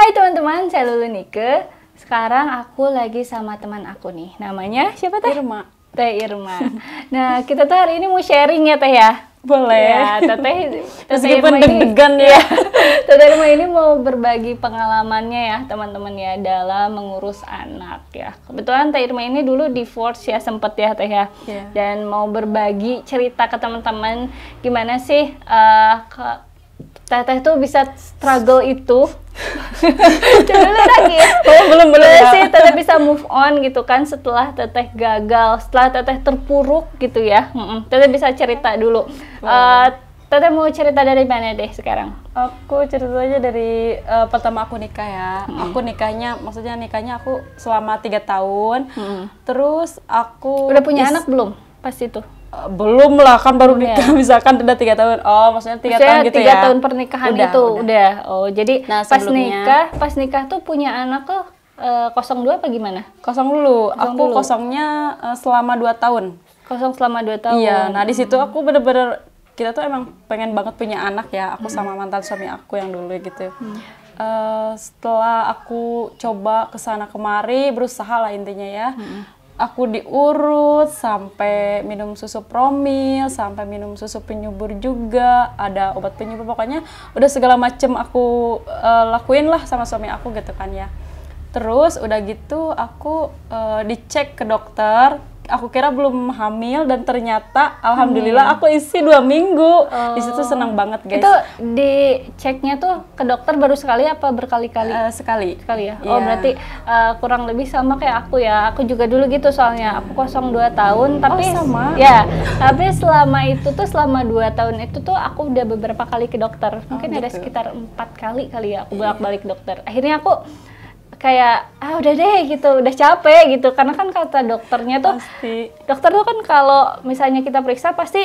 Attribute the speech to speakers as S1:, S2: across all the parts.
S1: Hai teman-teman, saya Lulu Nike. Sekarang aku lagi sama teman aku nih. Namanya siapa Teh?
S2: Irma.
S1: Teh Irma. Nah, kita tuh hari ini mau sharing ya Teh ya?
S2: Boleh.
S1: Ya, Teteh
S2: Meskipun
S1: Irma
S2: deg-degan
S1: ya.
S2: ya.
S1: Teteh Irma ini mau berbagi pengalamannya ya teman-teman ya dalam mengurus anak ya. Kebetulan Teh Irma ini dulu divorce ya, sempet ya Teh ya.
S2: Yeah.
S1: Dan mau berbagi cerita ke teman-teman gimana sih Teteh tuh bisa struggle itu. Coba lagi ya.
S2: Belum
S1: sih Teteh bisa move on gitu kan setelah Teteh gagal, setelah Teteh terpuruk gitu ya. Teteh bisa cerita dulu. Teteh mau cerita dari mana deh sekarang?
S2: Aku cerita aja dari pertama aku nikah ya. Aku nikahnya aku selama 3 tahun. Terus aku
S1: Udah punya anak belum pas itu?
S2: Belum lah, kan baru nikah misalkan udah 3 tahun. Oh, maksudnya 3 tahun gitu
S1: 3
S2: ya.
S1: 3 tahun pernikahan udah. Oh, jadi
S2: nah,
S1: pas nikah tuh punya anak tuh 02 apa gimana?
S2: Kosong dulu. Aku kosongnya selama 2 tahun.
S1: Kosong selama 2 tahun.
S2: Iya, nah di situ aku bener-bener, kita tuh emang pengen banget punya anak ya. Aku sama mantan suami aku yang dulu gitu. Setelah aku coba kesana kemari, berusaha lah intinya ya. Aku diurut sampai minum susu promil, sampai minum susu penyubur juga, ada obat penyubur, pokoknya udah segala macem aku lakuin lah sama suami aku gitu kan ya. Terus udah gitu aku dicek ke dokter, aku kira belum hamil dan ternyata alhamdulillah aku isi 2 minggu. Di situ senang banget guys.
S1: Itu diceknya tuh ke dokter baru sekali apa berkali-kali?
S2: Sekali
S1: ya. Oh berarti kurang lebih sama kayak aku ya. Aku juga dulu gitu soalnya aku 02 tahun tapi
S2: sama.
S1: Ya, tapi selama 2 tahun itu tuh aku udah beberapa kali ke dokter. Mungkin ada sekitar 4 kali ya aku bolak-balik dokter. Akhirnya aku kayak udah deh gitu, udah capek gitu, karena kan kata dokternya tuh dokter tuh kan kalau misalnya kita periksa pasti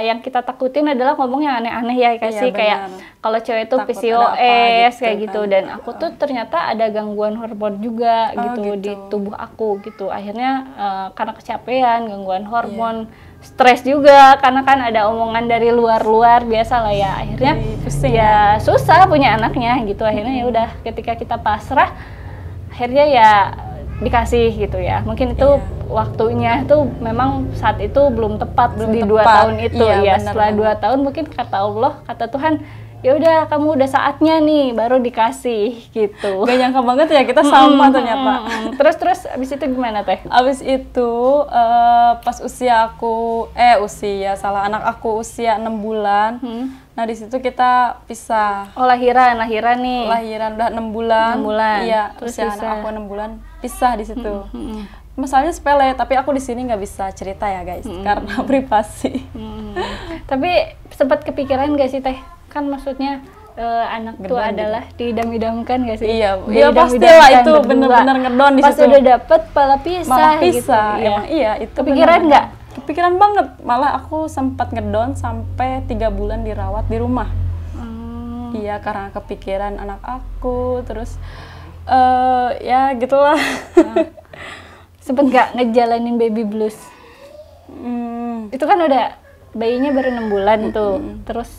S1: yang kita takutin adalah ngomong yang aneh-aneh ya kayak kalau cewek itu PCOS kayak gitu, dan aku tuh ternyata ada gangguan hormon juga gitu di tubuh aku gitu. Akhirnya karena kecapean, gangguan hormon, stres juga karena kan ada omongan dari luar biasa lah ya, akhirnya ya susah punya anaknya gitu. Akhirnya ya udah, ketika kita pasrah akhirnya ya dikasih gitu ya. Mungkin itu waktunya tuh memang saat itu belum tepat, di 2 tahun itu ya. Setelah 2 tahun mungkin kata Allah, kata Tuhan, ya udah kamu udah saatnya nih baru dikasih gitu.
S2: Gak nyangka banget ya kita sama ternyata.
S1: Terus abis itu gimana Teh?
S2: Abis itu pas anak aku usia 6 bulan. Nah di situ kita pisah.
S1: Oh lahiran nih.
S2: Lahiran udah 6 bulan.
S1: 6 bulan.
S2: Iya, terus usia anak aku 6 bulan pisah di situ. Masalahnya sepele, tapi aku di sini nggak bisa cerita ya guys, karena privasi.
S1: Tapi sempat kepikiran gak sih Teh? Kan maksudnya anak itu adalah diidam-idamkan gak sih?
S2: Iya pastilah itu bener-bener ngedon di situ.
S1: Pas udah dapet malah pisah gitu.
S2: Emang iya itu.
S1: Kepikiran nggak?
S2: Kepikiran banget, malah aku sempat ngedon sampai 3 bulan dirawat di rumah. Iya, karena kepikiran anak aku, terus ya gitulah.
S1: Sempet nggak ngejalanin baby blues? Itu kan udah bayinya baru 6 bulan tuh, terus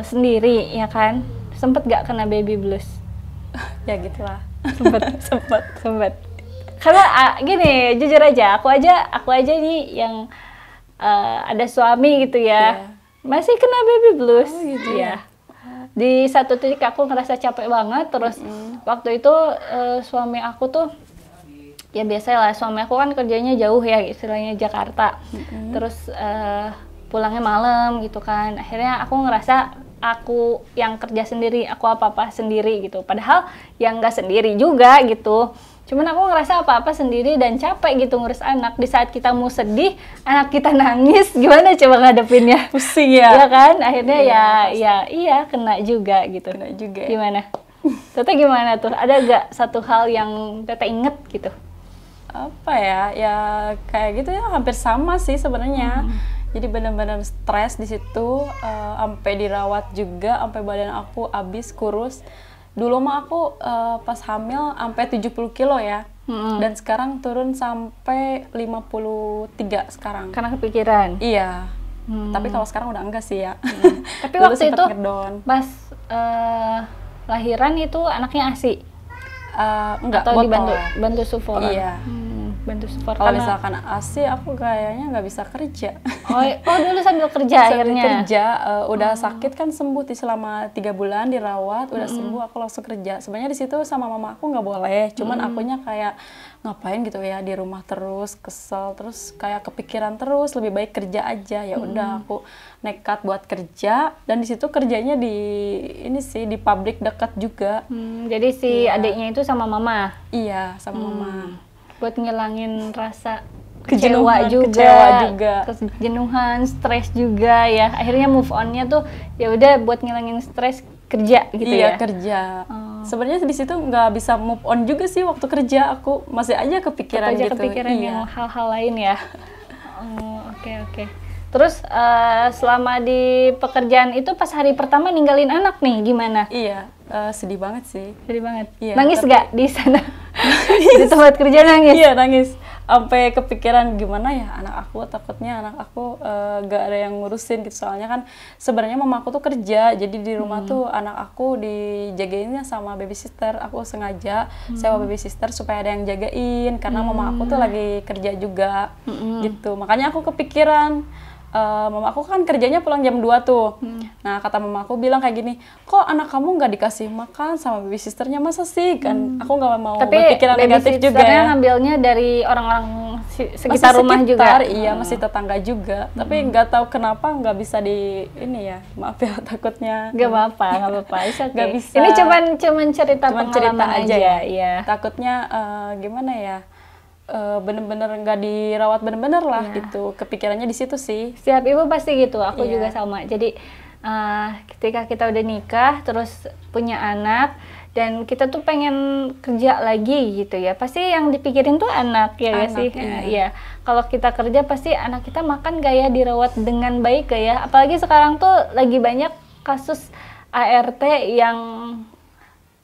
S1: sendiri ya kan, sempet gak kena baby blues?
S2: Ya gitulah.
S1: sempet karena gini, jujur aja, aku aja nih yang ada suami gitu ya, masih kena baby blues gitu ya. Di satu titik aku ngerasa capek banget, terus waktu itu suami aku tuh ya biasalah, suami aku kan kerjanya jauh ya, istilahnya Jakarta. Terus pulangnya malam gitu kan. Akhirnya aku ngerasa aku yang kerja sendiri, aku apa-apa sendiri gitu. Padahal yang nggak sendiri juga gitu. Cuman aku ngerasa apa-apa sendiri dan capek gitu ngurus anak. Di saat kita mau sedih, anak kita nangis, gimana coba ngadepinnya?
S2: Pusing ya.
S1: Iya kan? Akhirnya iya kena juga gitu.
S2: Kena juga.
S1: Gimana? Teteh gimana tuh? Ada gak satu hal yang Teteh inget gitu?
S2: Apa ya kayak gitu ya, hampir sama sih sebenarnya. Jadi benar-benar stres di situ, sampai dirawat juga, sampai badan aku habis kurus. Dulu mah aku pas hamil sampai 70 kilo ya. Dan sekarang turun sampai 53 sekarang.
S1: Karena kepikiran?
S2: Iya. Tapi kalau sekarang udah enggak sih ya.
S1: Tapi waktu itu
S2: ngedon.
S1: pas lahiran itu anaknya ASI?
S2: Enggak,
S1: atau
S2: botol.
S1: bantu suforan?
S2: Iya.
S1: Bantu suforan.
S2: Kalau misalkan ASI aku kayaknya nggak bisa kerja.
S1: Oh dulu sambil kerja akhirnya?
S2: Kerja, udah sakit kan sembuh selama 3 bulan dirawat, udah sembuh aku langsung kerja. Sebenarnya di situ sama mama aku nggak boleh, cuman akunya kayak ngapain gitu ya di rumah terus, kesel, terus kayak kepikiran terus, lebih baik kerja aja. Ya udah aku nekat buat kerja, dan di situ kerjanya di ini sih di pabrik dekat juga.
S1: Jadi si adiknya itu sama mama?
S2: Iya, sama mama.
S1: Buat ngilangin rasa
S2: Kejenuhan
S1: juga, kejenuhan, stres juga ya. Akhirnya move on-nya tuh ya udah buat ngilangin stres kerja gitu ya.
S2: Iya, kerja. Sebenarnya di situ nggak bisa move on juga sih waktu kerja, aku masih aja kepikiran gitu.
S1: Kepikiran yang hal-hal lain ya. Oke. Terus selama di pekerjaan itu pas hari pertama ninggalin anak nih gimana?
S2: Iya, sedih banget sih.
S1: Sedih banget.
S2: Iya,
S1: nangis nggak di sana? Di tempat kerja nangis?
S2: Iya, nangis. Sampai kepikiran gimana ya anak aku, takutnya anak aku gak ada yang ngurusin gitu. Soalnya kan sebenarnya mama aku tuh kerja, jadi di rumah tuh anak aku dijagainnya sama babysitter. Aku sengaja sewa babysitter supaya ada yang jagain, karena mama aku tuh lagi kerja juga gitu. Makanya aku kepikiran, mama aku kan kerjanya pulang jam 2 tuh. Nah, kata mama aku bilang kayak gini, kok anak kamu nggak dikasih makan sama babysitternya, masa sih? Kan aku nggak mau berpikiran negatif juga ya.
S1: Ngambilnya dari orang-orang sekitar rumah juga?
S2: Iya, masih tetangga juga. Tapi nggak tahu kenapa nggak bisa di ini ya, maaf ya, takutnya.
S1: Nggak apa-apa. Okay.
S2: Nggak bisa.
S1: Ini cuman cerita pengalaman aja ya. Iya.
S2: Takutnya gimana ya? Bener-bener nggak dirawat bener-bener lah gitu. Kepikirannya di situ sih.
S1: Setiap ibu pasti gitu, aku juga sama. Jadi ketika kita udah nikah terus punya anak dan kita tuh pengen kerja lagi gitu ya, pasti yang dipikirin tuh anak ya gak sih? Iya. Kalau kita kerja pasti anak kita makan gak ya, dirawat dengan baik gak ya? Apalagi sekarang tuh lagi banyak kasus ART yang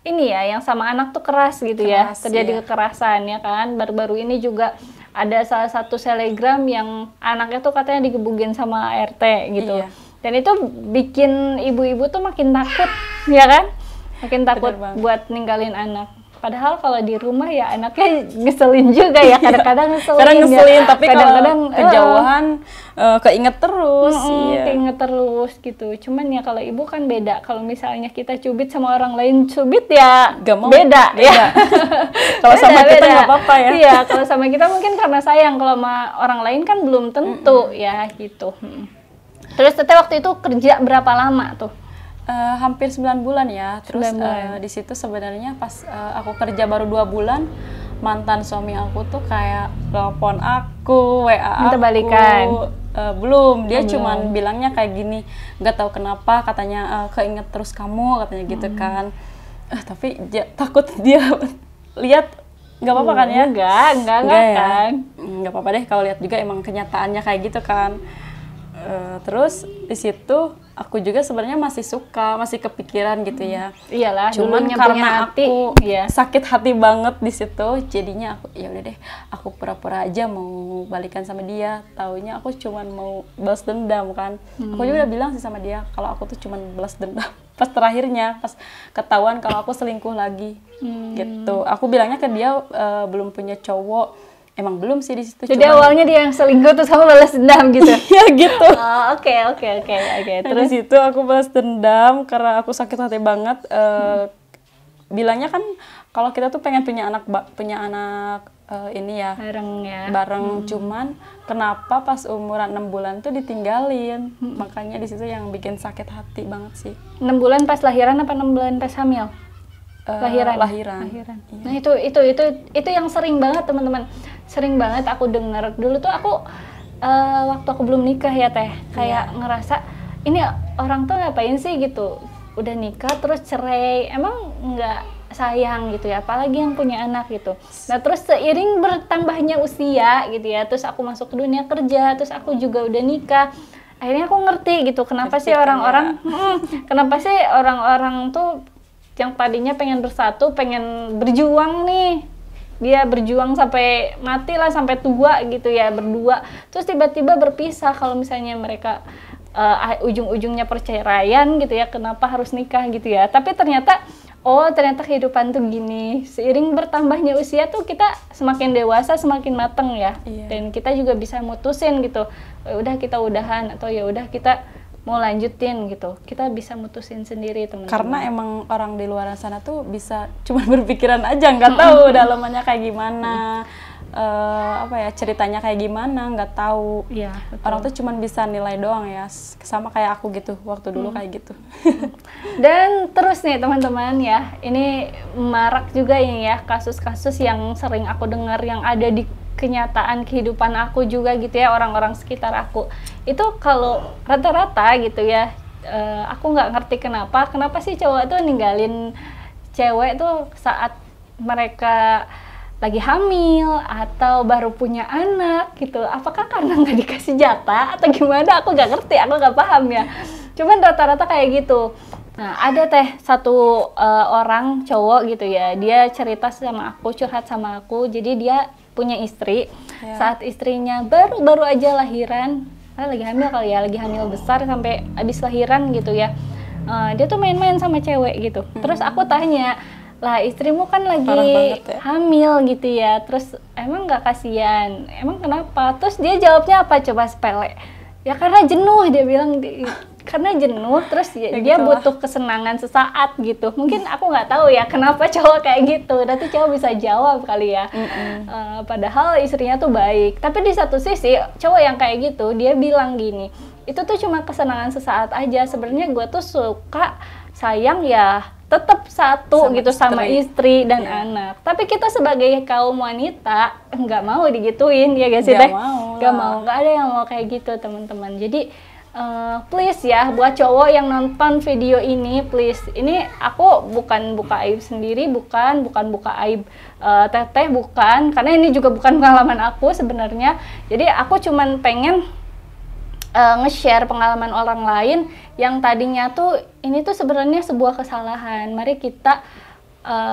S1: ini ya, yang sama anak tuh keras gitu ya, terjadi kekerasan ya kan. Baru-baru ini juga ada salah satu selegram yang anaknya tuh katanya digebugin sama ART gitu. Dan itu bikin ibu-ibu tuh makin takut ya kan, makin takut buat ninggalin anak. Padahal kalau di rumah ya anaknya ngeselin juga ya, kadang-kadang ngeselin,
S2: tapi kadang-kadang kejauhan keinget terus.
S1: Keinget terus gitu. Cuman ya kalau ibu kan beda. Kalau misalnya kita cubit sama orang lain cubit ya beda ya.
S2: Kalau sama kita nggak apa-apa ya.
S1: Iya, kalau sama kita mungkin karena sayang. Kalau sama orang lain kan belum tentu ya gitu. Terus Teteh waktu itu kerja berapa lama tuh?
S2: Hampir 9 bulan ya. Terus di situ sebenarnya pas aku kerja baru 2 bulan, mantan suami aku tuh kayak telepon aku, WA
S1: minta balikan.
S2: Belum, dia cuman bilangnya kayak gini, nggak tahu kenapa katanya keinget terus kamu katanya gitu kan. Tapi takut dia lihat, nggak apa-apa kan ya?
S1: Enggak kan.
S2: Nggak apa-apa deh kalau lihat juga, emang kenyataannya kayak gitu kan. Terus di situ aku juga sebenarnya masih suka, masih kepikiran gitu ya.
S1: Iyalah,
S2: cuman karena aku sakit hati banget di situ, jadinya aku ya udah deh, aku pura-pura aja mau balikan sama dia. Taunya aku cuman mau balas dendam kan. Aku juga udah bilang sih sama dia kalau aku tuh cuman balas dendam. Pas terakhirnya, pas ketahuan kalau aku selingkuh lagi, gitu. Aku bilangnya ke dia belum punya cowok. Emang belum sih di situ.
S1: Jadi awalnya dia yang selingkuh terus kamu balas dendam gitu.
S2: Iya gitu.
S1: Oke.
S2: Terus itu aku balas dendam karena aku sakit hati banget. Bilangnya kan kalau kita tuh pengen punya anak ini ya. Bareng cuman kenapa pas umuran 6 bulan tuh ditinggalin. Makanya di situ yang bikin sakit hati banget sih.
S1: 6 bulan pas lahiran apa 6 bulan pas hamil? Lahiran.
S2: Iya.
S1: Nah itu yang sering banget teman-teman, sering banget aku dengar. Dulu tuh aku waktu aku belum nikah ya Teh, kayak ngerasa ini orang tuh ngapain sih gitu, udah nikah terus cerai, emang nggak sayang gitu ya, apalagi yang punya anak gitu. Nah terus seiring bertambahnya usia gitu ya, terus aku masuk ke dunia kerja, terus aku juga udah nikah. Akhirnya aku ngerti gitu kenapa sih orang-orang tuh yang tadinya pengen bersatu, pengen berjuang nih, dia berjuang sampai mati lah, sampai tua gitu ya, berdua, terus tiba-tiba berpisah. Kalau misalnya mereka ujung-ujungnya perceraian gitu ya, kenapa harus nikah gitu ya. Tapi ternyata oh ternyata kehidupan tuh gini. Seiring bertambahnya usia tuh kita semakin dewasa, semakin mateng ya. Dan kita juga bisa mutusin gitu. Ya udah kita udahan atau ya udah kita mau lanjutin gitu. Kita bisa mutusin sendiri teman-teman.
S2: Karena emang orang di luar sana tuh bisa cuma berpikiran aja, nggak tahu dalamannya kayak gimana. Apa ya, ceritanya kayak gimana, nggak tahu.
S1: Iya,
S2: orang tuh cuman bisa nilai doang ya, sama kayak aku gitu waktu dulu kayak gitu.
S1: Dan terus nih teman-teman ya, ini marak juga ini ya kasus-kasus yang sering aku dengar yang ada di kenyataan kehidupan aku juga gitu ya, orang-orang sekitar aku itu kalau rata-rata gitu ya, aku nggak ngerti kenapa sih cowok tuh ninggalin cewek tuh saat mereka lagi hamil atau baru punya anak gitu. Apakah karena nggak dikasih jatah atau gimana? Aku nggak ngerti, aku nggak paham ya. Cuman rata-rata kayak gitu. Nah, ada satu orang cowok gitu ya, dia cerita sama aku, curhat sama aku. Jadi dia punya istri, saat istrinya baru aja lahiran, lagi hamil kali ya, lagi hamil besar sampai habis lahiran gitu ya. Dia tuh main-main sama cewek gitu. Terus aku tanya, lah istrimu kan lagi hamil gitu ya, terus emang nggak kasihan, emang kenapa? Terus dia jawabnya apa coba, sepele, ya karena jenuh, dia bilang karena jenuh, terus ya dia butuh kesenangan sesaat gitu. Mungkin aku nggak tahu ya kenapa cowok kayak gitu, nanti cowok bisa jawab kali ya. Padahal istrinya tuh baik, tapi di satu sisi cowok yang kayak gitu dia bilang gini, itu tuh cuma kesenangan sesaat aja, sebenarnya gue tuh suka sayang ya tetap satu sama gitu istri. Sama istri dan anak. Tapi kita sebagai kaum wanita nggak mau digituin ya guys, nggak mau, nggak ada yang mau kayak gitu teman-teman. Jadi please ya buat cowok yang nonton video ini, please, ini aku bukan buka aib sendiri, bukan buka aib teteh, bukan, karena ini juga bukan pengalaman aku sebenarnya. Jadi aku cuman pengen nge-share pengalaman orang lain yang tadinya tuh ini tuh sebenarnya sebuah kesalahan. Mari kita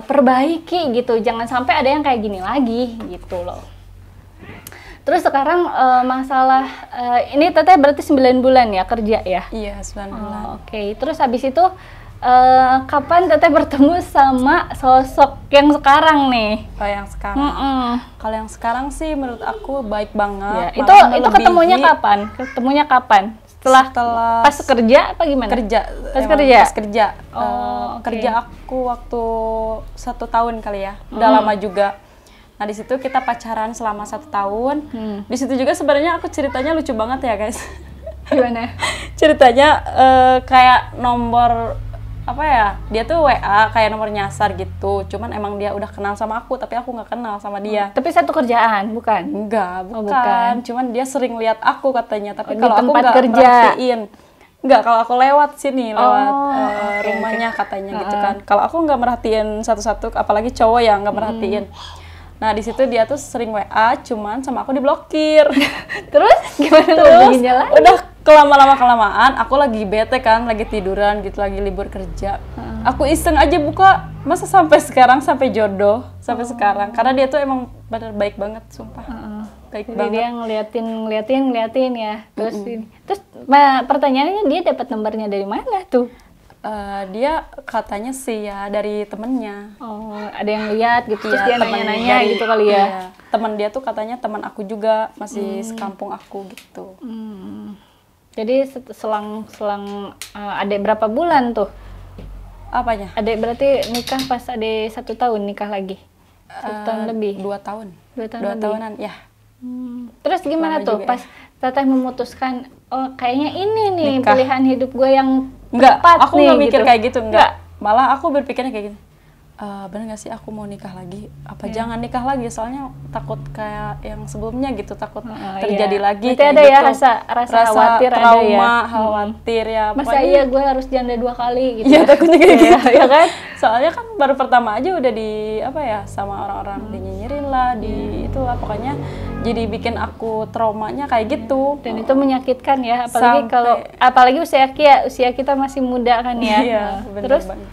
S1: perbaiki gitu, jangan sampai ada yang kayak gini lagi gitu loh. Terus sekarang masalah ini teteh berarti 9 bulan ya kerja ya? Iya, 9 bulan. Oke. Terus habis itu kapan teteh bertemu sama sosok yang sekarang nih?
S2: Oh, yang sekarang. Kalau yang sekarang sih menurut aku baik banget.
S1: Ya, itu ketemunya kapan? Ketemunya kapan? Setelah pas kerja apa gimana? Pas kerja.
S2: Kerja aku waktu 1 tahun kali ya. Udah lama juga. Nah, di situ kita pacaran selama 1 tahun. Di situ juga sebenarnya aku ceritanya lucu banget ya, guys.
S1: Gimana?
S2: Ceritanya kayak nomor apa ya, dia tuh WA kayak nomor nyasar gitu, cuman emang dia udah kenal sama aku tapi aku nggak kenal sama dia.
S1: Tapi satu kerjaan bukan?
S2: Bukan. Cuman dia sering lihat aku katanya, tapi kalau aku nggak merhatiin. Nggak, kalau aku lewat sini, lewat rumahnya katanya gitu kan. Kalau aku nggak merhatiin satu-satu, apalagi cowok yang nggak merhatiin. Nah, di situ dia tuh sering WA, cuman sama aku diblokir.
S1: Terus gimana?
S2: Terus udah kelamaan aku lagi bete kan, lagi tiduran gitu, lagi libur kerja. Aku iseng aja buka, masa sampai sekarang, sampai jodoh sampai sekarang. Karena dia tuh emang bener baik banget, sumpah. Baik banget.
S1: Dia ngeliatin ya. Terus pertanyaannya, dia dapat nomornya dari mana tuh?
S2: Dia katanya sih ya dari temennya.
S1: Oh, ada yang lihat gitu, terus dia nanya-nanya gitu kali ya.
S2: Iya. Temen dia tuh katanya teman aku juga, masih sekampung aku gitu.
S1: Jadi selang adek berapa bulan tuh?
S2: Apanya?
S1: Adek berarti nikah pas adek 1 tahun, nikah lagi? 1 tahun lebih?
S2: 2 tahun.
S1: 2
S2: tahunan, ya.
S1: Terus gimana tuh pas teteh memutuskan, oh kayaknya ini nih
S2: nikah.
S1: Pilihan hidup gue yang
S2: Enggak,
S1: tepat
S2: aku
S1: nih,
S2: nggak mikir
S1: gitu.
S2: kayak gitu, enggak. Malah aku berpikirnya kayak gini, bener nggak sih aku mau nikah lagi? Apa jangan nikah lagi? Soalnya takut kayak yang sebelumnya gitu, takut terjadi lagi.
S1: Berarti ada
S2: gitu.
S1: Ya rasa khawatir,
S2: trauma,
S1: ada ya.
S2: khawatir ya.
S1: Masa iya gue harus janda 2 kali gitu?
S2: Iya, takutnya kayak gitu ya kan? Soalnya kan baru pertama aja udah di apa ya, sama orang-orang dinyinyirin lah, di itulah pokoknya. Jadi bikin aku traumanya kayak gitu.
S1: Dan itu menyakitkan ya, apalagi usia kita masih muda kan ya.
S2: Iya, bener banget.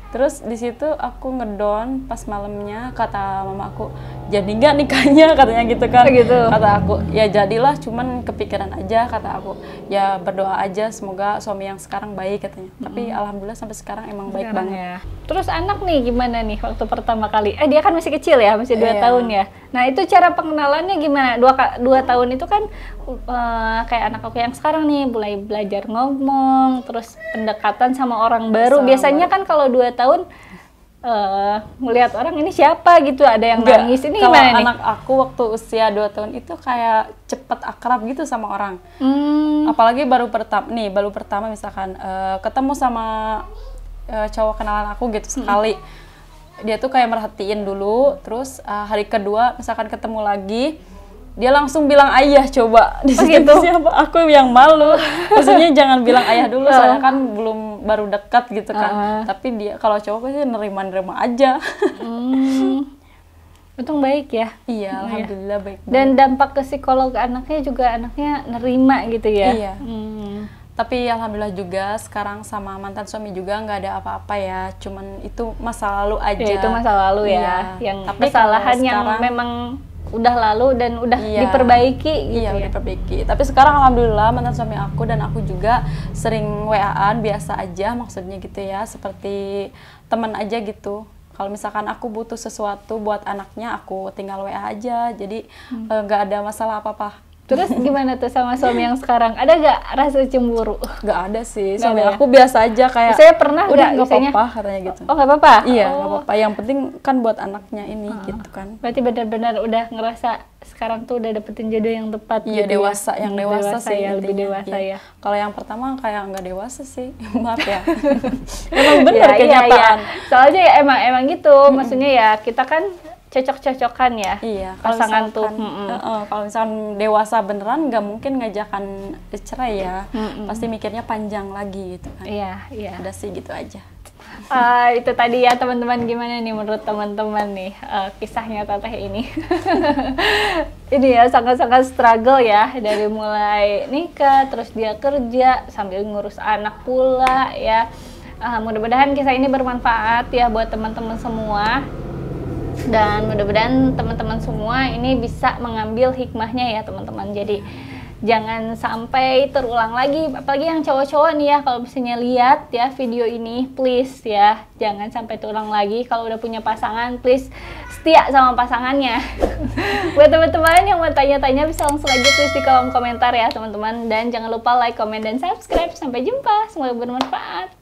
S2: Terus di situ aku ngedon pas malamnya, kata mama aku, jadi nggak nikahnya katanya gitu kan.
S1: Gitu.
S2: Kata aku, ya jadilah, cuman kepikiran aja, kata aku. Ya berdoa aja semoga suami yang sekarang baik katanya. Tapi alhamdulillah sampai sekarang emang baik banget. Ya.
S1: Terus anak nih gimana nih waktu pertama kali? Dia kan masih kecil ya, masih 2 tahun ya. Nah itu cara pengenalannya gimana? 2 tahun itu kan kayak anak aku yang sekarang nih mulai belajar ngomong, terus pendekatan sama orang baru. Biasanya kan kalau 2 tahun melihat orang ini siapa gitu, ada yang nangis, ini
S2: kalau
S1: gimana nih?
S2: Anak aku waktu usia 2 tahun itu kayak cepet akrab gitu sama orang. Apalagi baru pertama misalkan ketemu sama cowok kenalan aku gitu sekali, dia tuh kayak merhatiin dulu, terus hari kedua misalkan ketemu lagi, dia langsung bilang ayah. Coba di situ gitu? Siapa? Aku yang malu. Maksudnya jangan bilang ayah dulu, soalnya kan baru dekat gitu kan. Tapi dia kalau cowok sih nerima aja.
S1: Untung baik ya.
S2: Iya, alhamdulillah baik.
S1: Dan dampak ke psikolog anaknya juga, anaknya nerima gitu ya.
S2: Iya. Tapi alhamdulillah juga sekarang sama mantan suami juga nggak ada apa-apa ya. Cuman itu masa lalu aja.
S1: Ya, itu masa lalu ya. Yang tapi kesalahan yang memang udah lalu dan udah diperbaiki gitu.
S2: Iya, udah diperbaiki. Tapi sekarang alhamdulillah mantan suami aku dan aku juga sering WA-an biasa aja, maksudnya gitu ya, seperti teman aja gitu. Kalau misalkan aku butuh sesuatu buat anaknya, aku tinggal WA aja. Jadi nggak ada masalah apa-apa.
S1: Terus gimana tuh sama suami yang sekarang? Ada gak rasa cemburu?
S2: Gak ada sih, suami aku biasa aja kayak
S1: saya pernah
S2: udah nggak apa-apa katanya gitu.
S1: Oh nggak apa-apa?
S2: Iya nggak apa-apa, yang penting kan buat anaknya ini gitu kan.
S1: Berarti benar-benar udah ngerasa sekarang tuh udah dapetin jodoh yang tepat.
S2: Iya gitu dewasa, yang dewasa sih
S1: ya, lebih dewasa ya.
S2: Kalau yang pertama kayak nggak dewasa sih, maaf ya. Emang benar kenyataan.
S1: Soalnya ya emang gitu, maksudnya ya kita kan cocok-cocokan ya, pasangan tuh.
S2: Kalau misalkan dewasa beneran nggak mungkin ngajakan cerai ya, pasti mikirnya panjang lagi gitu kan.
S1: Iya.
S2: Udah sih gitu aja.
S1: Itu tadi ya teman-teman, gimana nih menurut teman-teman nih kisahnya Teteh ini? Ini ya sangat-sangat struggle ya, dari mulai nikah, terus dia kerja sambil ngurus anak pula ya. Mudah-mudahan kisah ini bermanfaat ya buat teman-teman semua. Dan mudah-mudahan teman-teman semua ini bisa mengambil hikmahnya ya teman-teman. Jadi jangan sampai terulang lagi, apalagi yang cowok-cowok nih ya, kalau misalnya lihat ya video ini, please ya jangan sampai terulang lagi. Kalau udah punya pasangan, please setia sama pasangannya. Buat teman-teman yang mau tanya-tanya bisa langsung aja tulis di kolom komentar ya teman-teman. Dan jangan lupa like, comment, dan subscribe. Sampai jumpa, semoga bermanfaat.